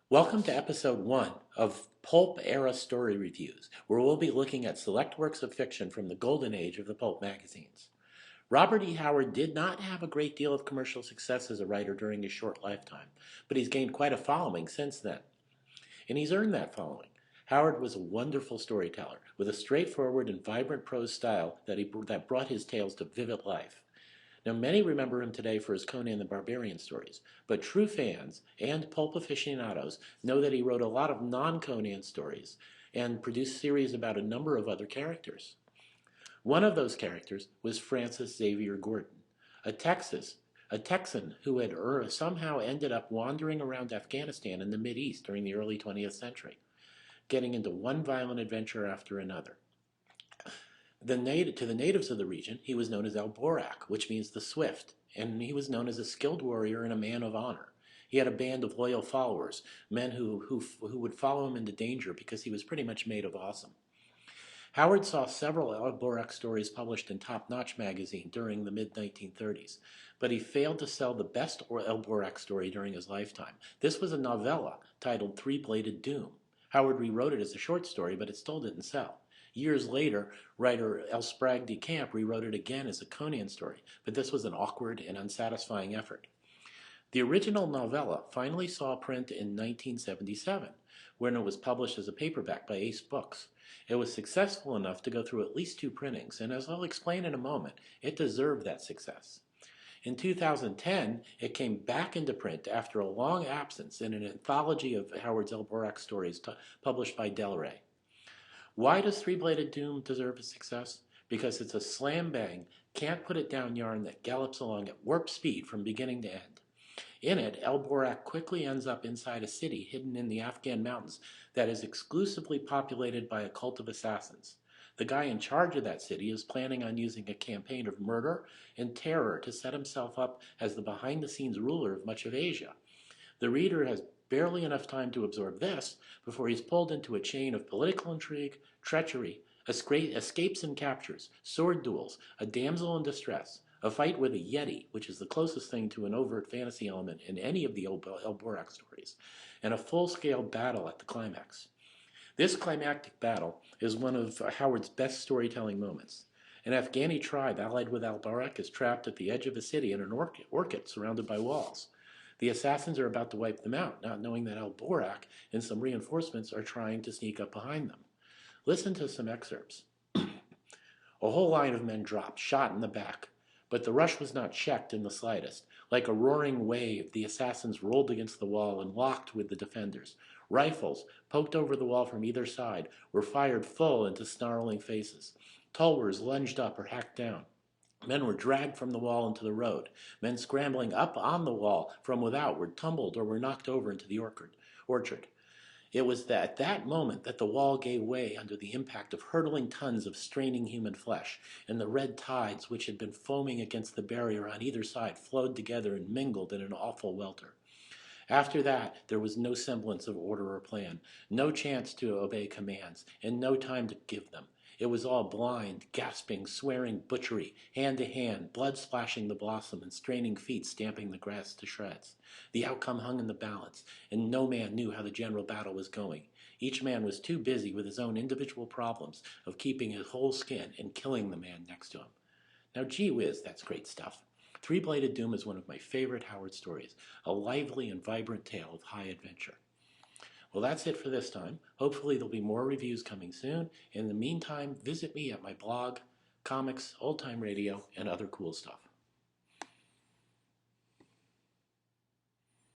Welcome to episode 1 of Pulp Era Story Reviews, where we'll be looking at select works of fiction from the golden age of the pulp magazines. Robert E. Howard did not have a great deal of commercial success as a writer during his short lifetime, but he's gained quite a following since then, and he's earned that following. Howard was a wonderful storyteller with a straightforward and vibrant prose style that brought his tales to vivid life. Now, many remember him today for his Conan the Barbarian stories, but true fans and pulp aficionados know that he wrote a lot of non-Conan stories and produced series about a number of other characters. One of those characters was Francis Xavier Gordon, a Texan who had somehow ended up wandering around Afghanistan and the Mideast during the early 20th century, getting into one violent adventure after another. To the natives of the region, he was known as El Borak, which means the swift, and he was known as a skilled warrior and a man of honor. He had a band of loyal followers, men who would follow him into danger because he was pretty much made of awesome. Howard saw several El Borak stories published in Top Notch magazine during the mid-1930s, but he failed to sell the best El Borak story during his lifetime. This was a novella titled Three-Bladed Doom. Howard rewrote it as a short story, but it still didn't sell. Years later, writer L. Sprague de Camp rewrote it again as a Conan story, but this was an awkward and unsatisfying effort. The original novella finally saw print in 1977, when it was published as a paperback by Ace Books. It was successful enough to go through at least 2 printings, and as I'll explain in a moment, it deserved that success. In 2010, it came back into print after a long absence in an anthology of Howard's El Borak stories published by Del Rey. Why does Three-Bladed Doom deserve a success? Because it's a slam-bang, can't-put-it-down yarn that gallops along at warp speed from beginning to end. In it, El Borak quickly ends up inside a city hidden in the Afghan mountains that is exclusively populated by a cult of assassins. The guy in charge of that city is planning on using a campaign of murder and terror to set himself up as the behind-the-scenes ruler of much of Asia. The reader has barely enough time to absorb this before he's pulled into a chain of political intrigue, treachery, escapes and captures, sword duels, a damsel in distress, a fight with a yeti, which is the closest thing to an overt fantasy element in any of the El Borak stories, and a full-scale battle at the climax. This climactic battle is one of Howard's best storytelling moments. An Afghani tribe allied with Al Borak is trapped at the edge of a city in an orchid surrounded by walls. The assassins are about to wipe them out, not knowing that Al Borak and some reinforcements are trying to sneak up behind them. Listen to some excerpts. A whole line of men dropped, shot in the back. But the rush was not checked in the slightest. Like a roaring wave, the assassins rolled against the wall and locked with the defenders. Rifles, poked over the wall from either side, were fired full into snarling faces. Tulwars lunged up or hacked down. Men were dragged from the wall into the road. Men scrambling up on the wall from without were tumbled or were knocked over into the orchard. It was at that moment that the wall gave way under the impact of hurtling tons of straining human flesh, and the red tides which had been foaming against the barrier on either side flowed together and mingled in an awful welter. After that, there was no semblance of order or plan, no chance to obey commands, and no time to give them. It was all blind, gasping, swearing butchery, hand to hand, blood splashing the blossom and straining feet stamping the grass to shreds. The outcome hung in the balance, and no man knew how the general battle was going. Each man was too busy with his own individual problems of keeping his whole skin and killing the man next to him. Now, gee whiz, that's great stuff. Three-Bladed Doom is one of my favorite Howard stories, a lively and vibrant tale of high adventure. Well, that's it for this time. Hopefully there'll be more reviews coming soon. In the meantime, visit me at my blog, comics, old-time radio, and other cool stuff.